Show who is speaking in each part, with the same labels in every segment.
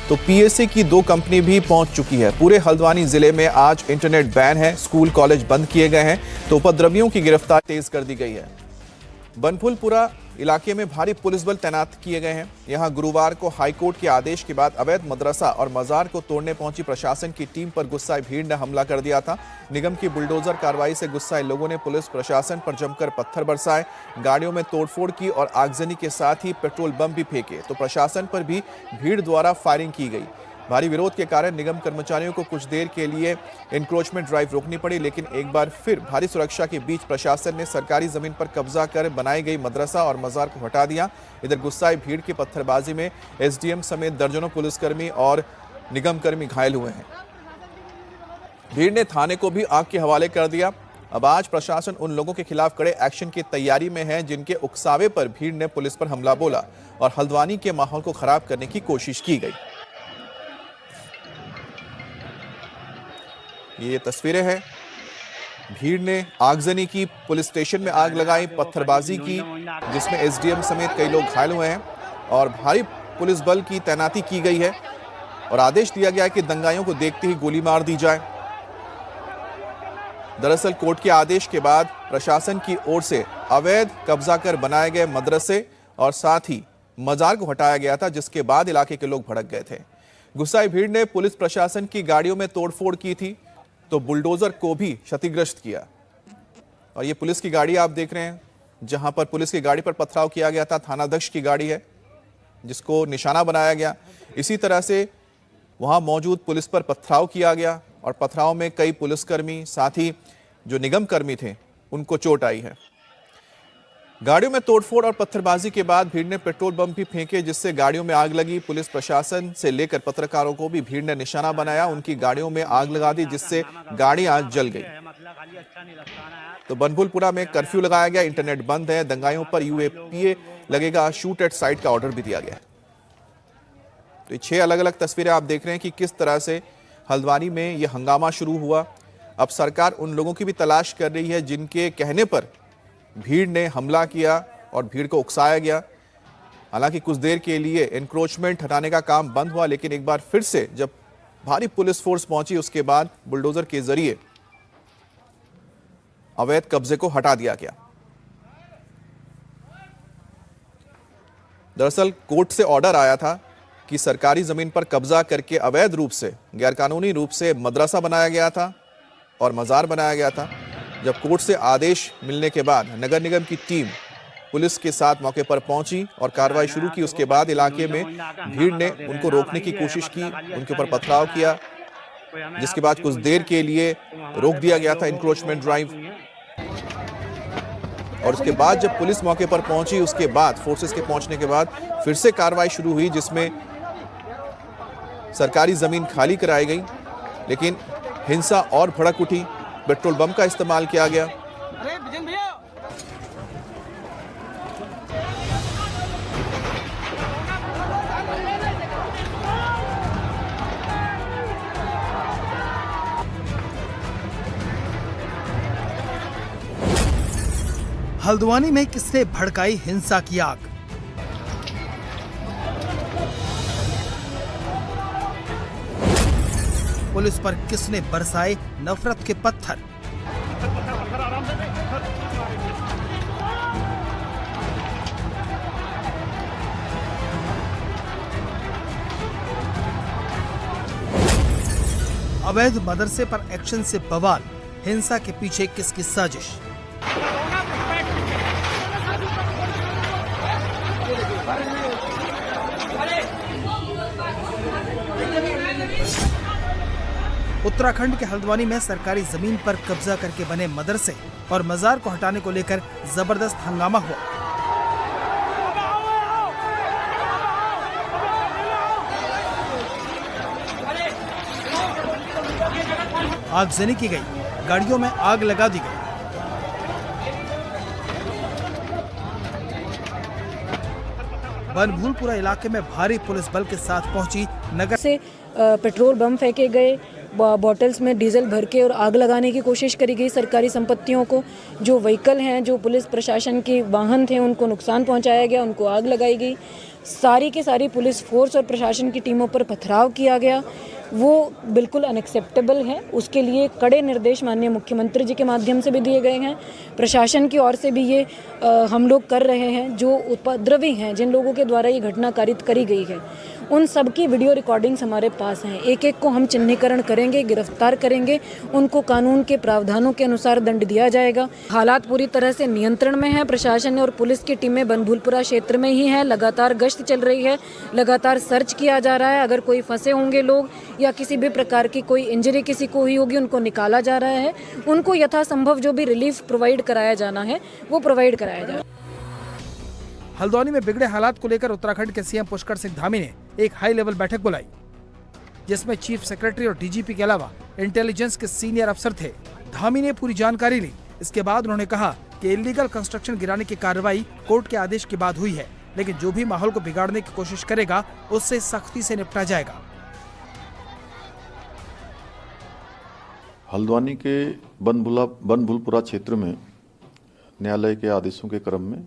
Speaker 1: तो पीएसए की 2 कंपनी भी पहुंच चुकी है। पूरे हल्द्वानी जिले में आज इंटरनेट बैन है, स्कूल कॉलेज बंद किए गए हैं, तो उपद्रवियों की गिरफ्तारी तेज कर दी गई है। बनफुलपुरा इलाके में भारी पुलिस बल तैनात किए गए हैं। यहां गुरुवार को हाईकोर्ट के आदेश के बाद अवैध मदरसा और मजार को तोड़ने पहुंची प्रशासन की टीम पर गुस्साए भीड़ ने हमला कर दिया था। निगम की बुलडोजर कार्रवाई से गुस्साए लोगों ने पुलिस प्रशासन पर जमकर पत्थर बरसाए, गाड़ियों में तोड़फोड़ की और आगजनी के साथ ही पेट्रोल बम भी फेंके, तो प्रशासन पर भी भीड़ द्वारा फायरिंग की गई। भारी विरोध के कारण निगम कर्मचारियों को कुछ देर के लिए एनक्रोचमेंट ड्राइव रोकनी पड़ी, लेकिन एक बार फिर भारी सुरक्षा के बीच प्रशासन ने सरकारी जमीन पर कब्जा कर बनाई गई मदरसा और मजार को हटा दिया। इधर गुस्साए भीड़ की पत्थरबाजी में एसडीएम समेत दर्जनों पुलिसकर्मी और निगम कर्मी घायल हुए हैं। भीड़ ने थाने को भी आग के हवाले कर दिया। अब आज प्रशासन उन लोगों के खिलाफ कड़े एक्शन की तैयारी में है जिनके उकसावे पर भीड़ ने पुलिस पर हमला बोला और हल्द्वानी के माहौल को खराब करने की कोशिश की गई। ये तस्वीरें हैं, भीड़ ने आगजनी की, पुलिस स्टेशन में आग लगाई, पत्थरबाजी की, जिसमें एसडीएम समेत कई लोग घायल हुए हैं और भारी पुलिस बल की तैनाती की गई है और आदेश दिया गया है कि दंगाइयों को देखते ही गोली मार दी जाए। दरअसल कोर्ट के आदेश के बाद प्रशासन की ओर से अवैध कब्जा कर बनाए गए मदरसे और साथ ही मजार को हटाया गया था, जिसके बाद इलाके के लोग भड़क गए थे। गुस्साई भीड़ ने पुलिस प्रशासन की गाड़ियों में तोड़फोड़ की थी, तो बुलडोजर को भी क्षतिग्रस्त किया। और ये पुलिस की गाड़ी आप देख रहे हैं, जहां पर पुलिस की गाड़ी पर पथराव किया गया था, थानाध्यक्ष की गाड़ी है जिसको निशाना बनाया गया। इसी तरह से वहां मौजूद पुलिस पर पथराव किया गया और पथराव में कई पुलिसकर्मी साथ ही जो निगम कर्मी थे उनको चोट आई है। गाड़ियों में तोड़फोड़ और पत्थरबाजी के बाद भीड़ ने पेट्रोल बम भी फेंके, जिससे गाड़ियों में आग लगी। पुलिस प्रशासन से लेकर पत्रकारों को भी भीड़ ने निशाना बनाया, उनकी गाड़ियों में आग लगा दी, जिससे गाड़ी आज जल गई। तो बनफुलपुरा में कर्फ्यू लगाया गया, इंटरनेट बंद है, दंगाइयों पर यूएपीए लगेगा, शूट एट साइट का ऑर्डर भी दिया गया। तो ये 6 अलग अलग तस्वीरें आप देख रहे हैं कि किस तरह से हल्द्वानी में यह हंगामा शुरू हुआ। अब सरकार उन लोगों की भी तलाश कर रही है जिनके कहने पर भीड़ ने हमला किया और भीड़ को उकसाया गया। हालांकि कुछ देर के लिए एनक्रोचमेंट हटाने का काम बंद हुआ, लेकिन एक बार फिर से जब भारी पुलिस फोर्स पहुंची उसके बाद बुलडोजर के जरिए अवैध कब्जे को हटा दिया गया। दरअसल कोर्ट से ऑर्डर आया था कि सरकारी जमीन पर कब्जा करके अवैध रूप से, गैरकानूनी रूप से मदरसा बनाया गया था और मजार बनाया गया था। जब कोर्ट से आदेश मिलने के बाद नगर निगम की टीम पुलिस के साथ मौके पर पहुंची और कार्रवाई शुरू की। उसके बाद इलाके में भीड़ ने उनको रोकने की कोशिश की, उनके ऊपर पथराव किया, जिसके बाद कुछ देर के लिए रोक दिया गया था एनक्रोचमेंट ड्राइव। और उसके बाद जब पुलिस मौके पर पहुंची, उसके बाद फोर्सेस के पहुंचने के बाद फिर से कार्रवाई शुरू हुई, जिसमें सरकारी जमीन खाली कराई गई, लेकिन हिंसा और भड़क उठी, पेट्रोल बम का इस्तेमाल किया गया।
Speaker 2: हल्द्वानी में किसने भड़काई हिंसा की आग? पुलिस पर किसने बरसाए नफरत के पत्थर? अवैध मदरसे पर एक्शन से बवाल, हिंसा के पीछे किसकी साजिश? उत्तराखंड के हल्द्वानी में सरकारी जमीन पर कब्जा करके बने मदरसे और मजार को हटाने को लेकर जबरदस्त हंगामा हुआ। आगजनी की गई, गाड़ियों में आग लगा दी गई। बनफुलपुरा इलाके में भारी पुलिस बल के साथ पहुंची नगर
Speaker 3: से पेट्रोल बम फेंके गए, बॉटल्स में डीजल भर के और आग लगाने की कोशिश करी गई सरकारी संपत्तियों को। जो व्हीकल हैं, जो पुलिस प्रशासन के वाहन थे, उनको नुकसान पहुंचाया गया, उनको आग लगाई गई। सारी की सारी पुलिस फोर्स और प्रशासन की टीमों पर पथराव किया गया। वो बिल्कुल अनएक्सेप्टेबल है। उसके लिए कड़े निर्देश माननीय मुख्यमंत्री जी के माध्यम से भी दिए गए हैं। प्रशासन की ओर से भी ये हम लोग कर रहे हैं। जो उपद्रवी हैं, जिन लोगों के द्वारा ये घटना कारित करी गई है, उन सब की वीडियो रिकॉर्डिंग्स हमारे पास हैं। एक एक को हम चिन्हीकरण करेंगे, गिरफ्तार करेंगे, उनको कानून के प्रावधानों के अनुसार दंड दिया जाएगा। हालात पूरी तरह से नियंत्रण में है। प्रशासन और पुलिस की टीमें बनभूलपुरा क्षेत्र में ही है। लगातार गश्त चल रही है, लगातार सर्च किया जा रहा है। अगर कोई फंसे होंगे लोग या किसी भी प्रकार की कोई इंजरी किसी को हुई होगी, उनको निकाला जा रहा है। उनको यथासंभव जो भी रिलीफ प्रोवाइड कराया जाना है वो प्रोवाइड कराया जाए।
Speaker 2: हल्द्वानी में बिगड़े हालात को लेकर उत्तराखंड के सीएम पुष्कर सिंह धामी ने एक हाई लेवल बैठक बुलाई, जिसमें चीफ सेक्रेटरी और डीजीपी के अलावा इंटेलिजेंस के सीनियर अफसर थे। धामी ने पूरी जानकारी ली। इसके बाद उन्होंने कहा कि इलीगल कंस्ट्रक्शन गिराने की कार्रवाई कोर्ट के आदेश के बाद हुई है, लेकिन जो भी माहौल को बिगाड़ने की कोशिश करेगा उससे सख्ती से निपटा जाएगा।
Speaker 4: हल्द्वानी के बनभूलपुरा क्षेत्र में न्यायालय के आदेशों के क्रम में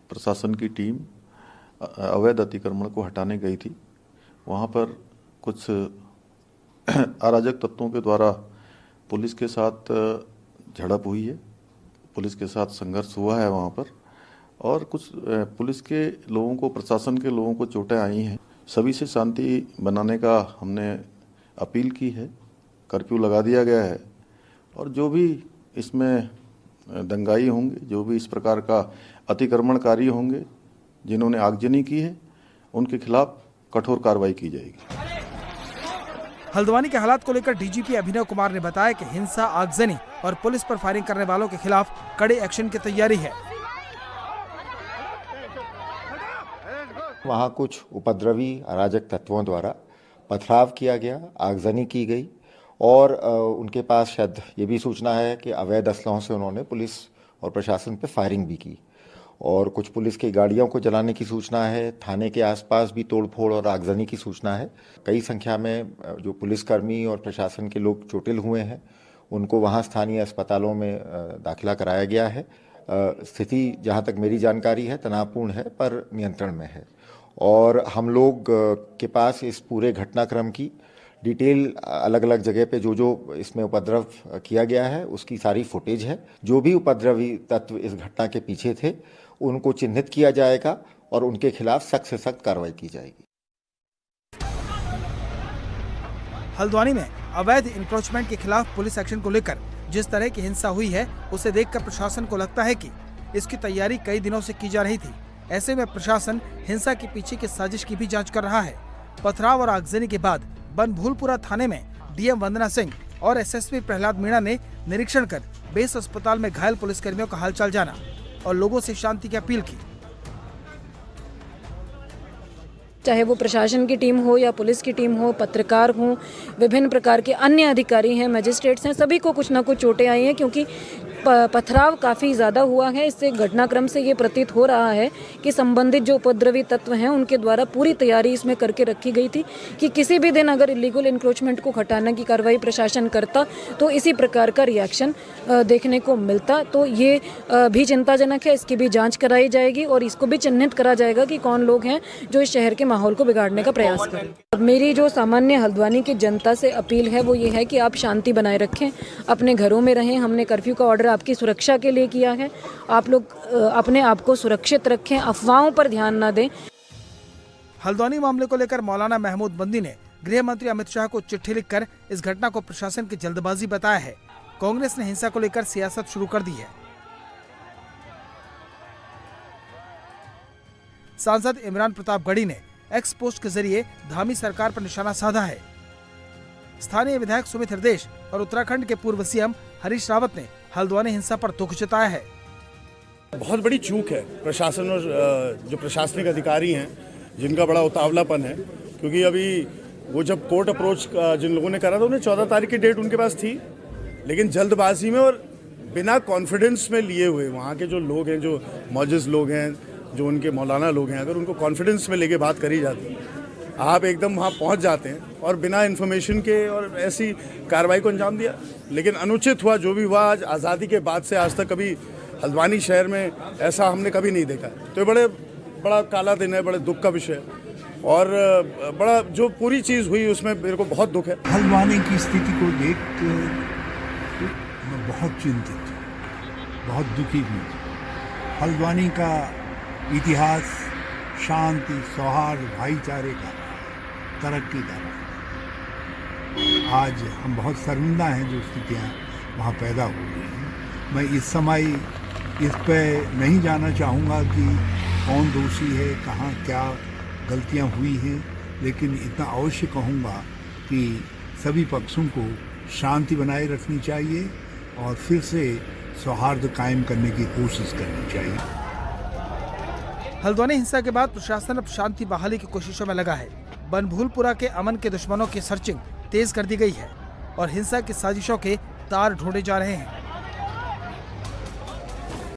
Speaker 4: प्रशासन की टीम अवैध अतिक्रमण को हटाने गई थी। वहाँ पर कुछ अराजक तत्वों के द्वारा पुलिस के साथ झड़प हुई है, पुलिस के साथ संघर्ष हुआ है वहाँ पर, और कुछ पुलिस के लोगों को, प्रशासन के लोगों को चोटें आई हैं। सभी से शांति बनाने का हमने अपील की है। कर्फ्यू लगा दिया गया है और जो भी इसमें दंगाई होंगे, जो भी इस प्रकार का अतिक्रमणकारी होंगे, जिन्होंने आगजनी की है, उनके खिलाफ कठोर कार्रवाई की जाएगी।
Speaker 2: हल्द्वानी के हालात को लेकर डीजीपी अभिनव कुमार ने बताया कि हिंसा, आगजनी और पुलिस पर फायरिंग करने वालों के खिलाफ कड़े एक्शन की तैयारी है।
Speaker 5: वहाँ कुछ उपद्रवी अराजक तत्वों द्वारा पथराव किया गया, आगजनी की गई और उनके पास शायद ये भी सूचना है कि अवैध असलहों से उन्होंने पुलिस और प्रशासन पर फायरिंग भी की और कुछ पुलिस की गाड़ियों को जलाने की सूचना है। थाने के आसपास भी तोड़फोड़ और आगजनी की सूचना है। कई संख्या में जो पुलिसकर्मी और प्रशासन के लोग चोटिल हुए हैं, उनको वहाँ स्थानीय अस्पतालों में दाखिला कराया गया है। स्थिति जहाँ तक मेरी जानकारी है तनावपूर्ण है पर नियंत्रण में है और हम लोग के पास इस पूरे घटनाक्रम की डिटेल अलग अलग जगह पे जो इसमें उपद्रव किया गया है उसकी सारी फुटेज है। जो भी उपद्रवी तत्व इस घटना के पीछे थे उनको चिन्हित किया जाएगा और उनके खिलाफ सख्त से सख्त कार्रवाई की जाएगी।
Speaker 2: हल्द्वानी में अवैध इंक्रोचमेंट के खिलाफ पुलिस एक्शन को लेकर जिस तरह की हिंसा हुई है, उसे देखकर प्रशासन को लगता है कि इसकी तैयारी कई दिनों से की जा रही थी। ऐसे में प्रशासन हिंसा के पीछे की साजिश की भी जांच कर रहा है। पथराव और आगजनी के बाद बनभूलपुरा थाने में डीएम वंदना सिंह और एसएसपी प्रहलाद मीणा ने निरीक्षण कर बेस अस्पताल में घायल पुलिसकर्मियों का हालचाल जाना और लोगों से शांति की अपील की।
Speaker 3: चाहे वो प्रशासन की टीम हो या पुलिस की टीम हो, पत्रकार हों, विभिन्न प्रकार के अन्य अधिकारी हैं, मजिस्ट्रेट्स हैं, सभी को कुछ ना कुछ चोटें आई हैं क्योंकि पथराव काफ़ी ज़्यादा हुआ है। इससे घटनाक्रम से ये प्रतीत हो रहा है कि संबंधित जो उपद्रवी तत्व हैं उनके द्वारा पूरी तैयारी इसमें करके रखी गई थी कि किसी भी दिन अगर इलीगल इंक्रोचमेंट को हटाने की कार्रवाई प्रशासन करता तो इसी प्रकार का रिएक्शन देखने को मिलता। तो ये भी चिंताजनक है। इसकी भी जाँच कराई जाएगी और इसको भी चिन्हित करा जाएगा कि कौन लोग हैं जो इस शहर के माहौल को बिगाड़ने का प्रयास करें। मेरी जो सामान्य हल्द्वानी की जनता से अपील है वो ये है कि आप शांति बनाए रखें, अपने घरों में रहें। हमने कर्फ्यू का ऑर्डर आपकी सुरक्षा के लिए किया है। आप लोग अपने आप को सुरक्षित रखें, अफवाहों पर ध्यान न दें।
Speaker 2: हल्द्वानी मामले को लेकर मौलाना महमूद बंदी ने गृह मंत्री अमित शाह को चिट्ठी लिखकर इस घटना को प्रशासन की जल्दबाजी बताया है। कांग्रेस ने हिंसा को लेकर सियासत शुरू कर दी है। सांसद इमरान प्रताप गढ़ी ने एक्स पोस्ट के जरिए धामी सरकार पर निशाना साधा है। स्थानीय विधायक सुमित हृदेश और उत्तराखंड के पूर्व सीएम हरीश रावत ने हल्द्वानी हिंसा पर दुख जताया है।
Speaker 6: बहुत बड़ी चूक है प्रशासन और जो प्रशासनिक अधिकारी हैं जिनका बड़ा उतावलापन है, क्योंकि अभी वो जब कोर्ट अप्रोच जिन लोगों ने करा था उन्हें 14 तारीख की डेट उनके पास थी, लेकिन जल्दबाजी में और बिना कॉन्फिडेंस में लिए हुए वहाँ के जो लोग हैं, जो मौजूद लोग हैं, जो उनके मौलाना लोग हैं, अगर उनको कॉन्फिडेंस में लेके बात करी जाती आप एकदम वहाँ पहुँच जाते हैं और बिना इन्फॉर्मेशन के और ऐसी कार्रवाई को अंजाम दिया। लेकिन अनुचित हुआ जो भी हुआ, आज आज़ादी के बाद से आज तक कभी हल्द्वानी शहर में ऐसा हमने कभी नहीं देखा। तो ये बड़ा काला दिन है, बड़े दुख का विषय है और बड़ा जो पूरी चीज़ हुई उसमें मेरे को बहुत दुख है।
Speaker 7: हल्द्वानी की स्थिति को देख मैं बहुत चिंतित हूँ, बहुत दुखी हूँ। हल्द्वानी का इतिहास शांति, सौहार्द, भाईचारे का, तरक्की का। आज हम बहुत शर्मिंदा हैं जो स्थितियाँ वहाँ पैदा हो रही हैं। मैं इस समय इस पे नहीं जाना चाहूँगा कि कौन दोषी है, कहाँ क्या गलतियाँ हुई हैं, लेकिन इतना अवश्य कहूँगा कि सभी पक्षों को शांति बनाए रखनी चाहिए और फिर से सौहार्द कायम करने की कोशिश करनी चाहिए।
Speaker 2: हल्द्वानी हिंसा के बाद प्रशासन अब शांति बहाली की कोशिशों में लगा है। बनभूलपुरा के अमन के दुश्मनों की सर्चिंग तेज कर दी गई है और हिंसा की साजिशों के तार ढूंढे जा रहे हैं।